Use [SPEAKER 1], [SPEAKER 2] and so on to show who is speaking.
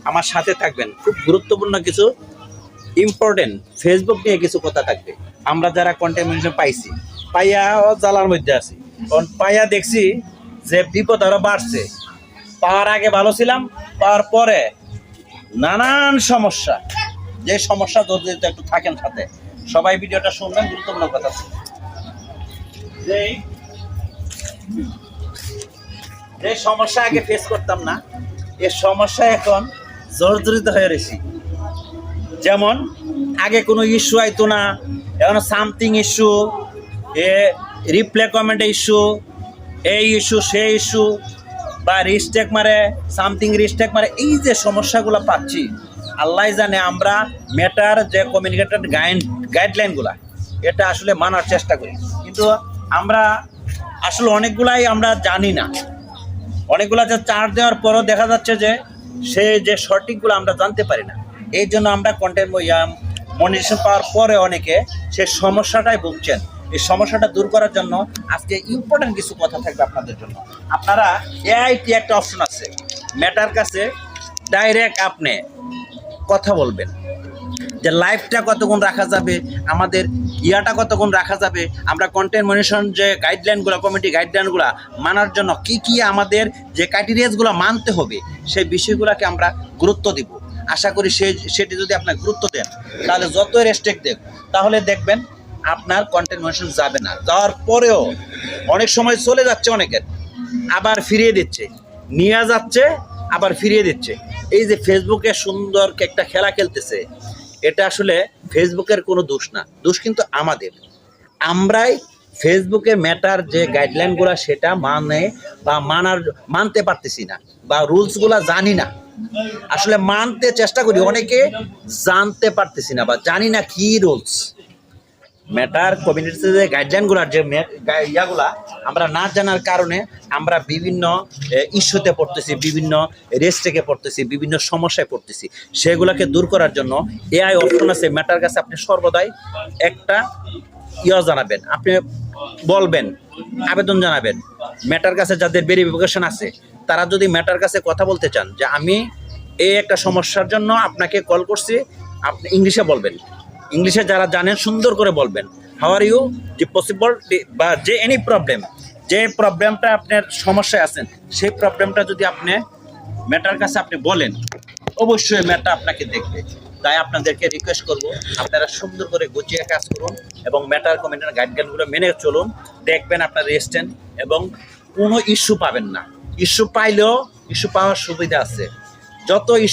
[SPEAKER 1] আমার সাথে থাকবেন। খুব গুরুত্বপূর্ণ কিছু ইম্পর্টেন্ট ফেসবুক নিয়ে কিছু কথা থাকবে। আমরা যারা কন্টেন্ট পাইছি, পাইয়া জ্বালার মধ্যে আছি, কারণ পাইয়া দেখছি যে বিপদ আরো বাড়ছে। পাওয়ার আগে ভালো ছিলাম, পাওয়ার পরে নানান সমস্যা। যে সমস্যা জর্জরিত, একটু থাকেন সাথে, সবাই ভিডিওটা শুনবেন, গুরুত্বপূর্ণ কথা আছে। যে সমস্যা আগে ফেস করতাম না, এ সমস্যা এখন জর্জরিত হয়ে রয়েছি। যেমন আগে কোনো ইস্যু আইতো না, এখন সামথিং ইস্যু, এ রিপ্লে কমেন্ট ইস্যু, এই ইস্যু সেই ইস্যু, বা রিস্টেক মারে, সামথিং রিস্টেক মারে। এই যে সমস্যাগুলো পাচ্ছি, আল্লাহ জানে। আমরা মেটার যে কমিউনিকেটেড গাইডলাইনগুলা, এটা আসলে মানার চেষ্টা করি, কিন্তু আমরা আসলে অনেকগুলাই আমরা জানি না। অনেকগুলা যে চার্জ দেওয়ার পরও দেখা যাচ্ছে যে সে যে সঠিকগুলো আমরা জানতে পারি না। এই জন্য আমরা কন্টেন্ট মনিটাইজেশন পাওয়ার পরে অনেকে সে সমস্যাটাই ভুগছেন। এই সমস্যাটা দূর করার জন্য আজকে ইম্পর্টেন্ট কিছু কথা থাকবে আপনাদের জন্য। আপনারা এআইটি একটা অপশন আছে, মেটার কাছে ডাইরেক্ট আপনি কথা বলবেন যে লাইভটা কতক্ষণ রাখা যাবে, আমাদের ইয়াটা কতক্ষণ রাখা যাবে, আমরা কন্টেন্ট মনিটাইজেশন যে গাইডলাইনগুলো, কমিটি গাইডলাইনগুলো মানার জন্য কি কি আমাদের যে ক্রাইটেরিয়াসগুলো মানতে হবে, সেই বিষয়গুলোকে আমরা গুরুত্ব দিব। আশা করি সেটি যদি আপনার গুরুত্ব দেন, তাহলে যত রেস্ট্রিক্ট দেন, তাহলে দেখবেন আপনার কন্টেন্ট মনিটাইজেশন যাবে না। যাওয়ার পরেও অনেক সময় চলে যাচ্ছে, অনেকের আবার ফিরিয়ে দিচ্ছে, নিয়ে যাচ্ছে আবার ফিরিয়ে দিচ্ছে। এই যে ফেসবুকে সুন্দর একটা খেলা খেলতেছে, এটা আসলে ফেসবুকের কোনো দোষ না, দোষ কিন্তু আমাদের। আমরাই ফেসবুকে মেটার যে গাইডলাইনগুলো সেটা মানতে পারতেছি না, বা রুলসগুলো জানি না। আসলে মানতে চেষ্টা করি, অনেকে জানতে পারতেছি না বা জানি না কি রুলস। মেটার কমিউনিটিতে যে গাইডলাইনগুলোর যে ইয়াগুলা আমরা না জানার কারণে আমরা বিভিন্ন ইস্যুতে পড়তেছি, বিভিন্ন রেস্ট্রিকে পড়তেছি, বিভিন্ন সমস্যায় পড়তেছি। সেগুলোকে দূর করার জন্য এআই অপশন আছে মেটার কাছে। আপনি সর্বদাই একটা জানাবেন, আপনি বলবেন, আবেদন জানাবেন মেটার কাছে। যাদের ভেরিফিকেশন আছে, তারা যদি মেটার কাছে কথা বলতে চান যে আমি এই একটা সমস্যার জন্য আপনাকে কল করছি, আপনি ইংলিশে বলবেন। ইংলিশে যারা জানেন সুন্দর করে বলবেন, হাউ আর ইউ, যে পসিবল, বা যে এনি প্রবলেম, যে প্রবলেমটা আপনার সমস্যায় আছেন, সেই প্রবলেমটা যদি আপনি মেটার কাছে আপনি বলেন, অবশ্যই মেটা আপনাকে দেখবে। তাই আপনাদেরকে রিকোয়েস্ট করব, আপনারা সুন্দর করে গুছিয়ে কাজ করুন এবং মেটার কমিউনিটির গাইডলাইনগুলো মেনে চলুন। দেখবেন আপনার রেস্টেন্ট এবং কোনো ইস্যু পাবেন না। ইস্যু পাইলেও ইস্যু পাওয়ার সুবিধা আছে। যত ইস্যু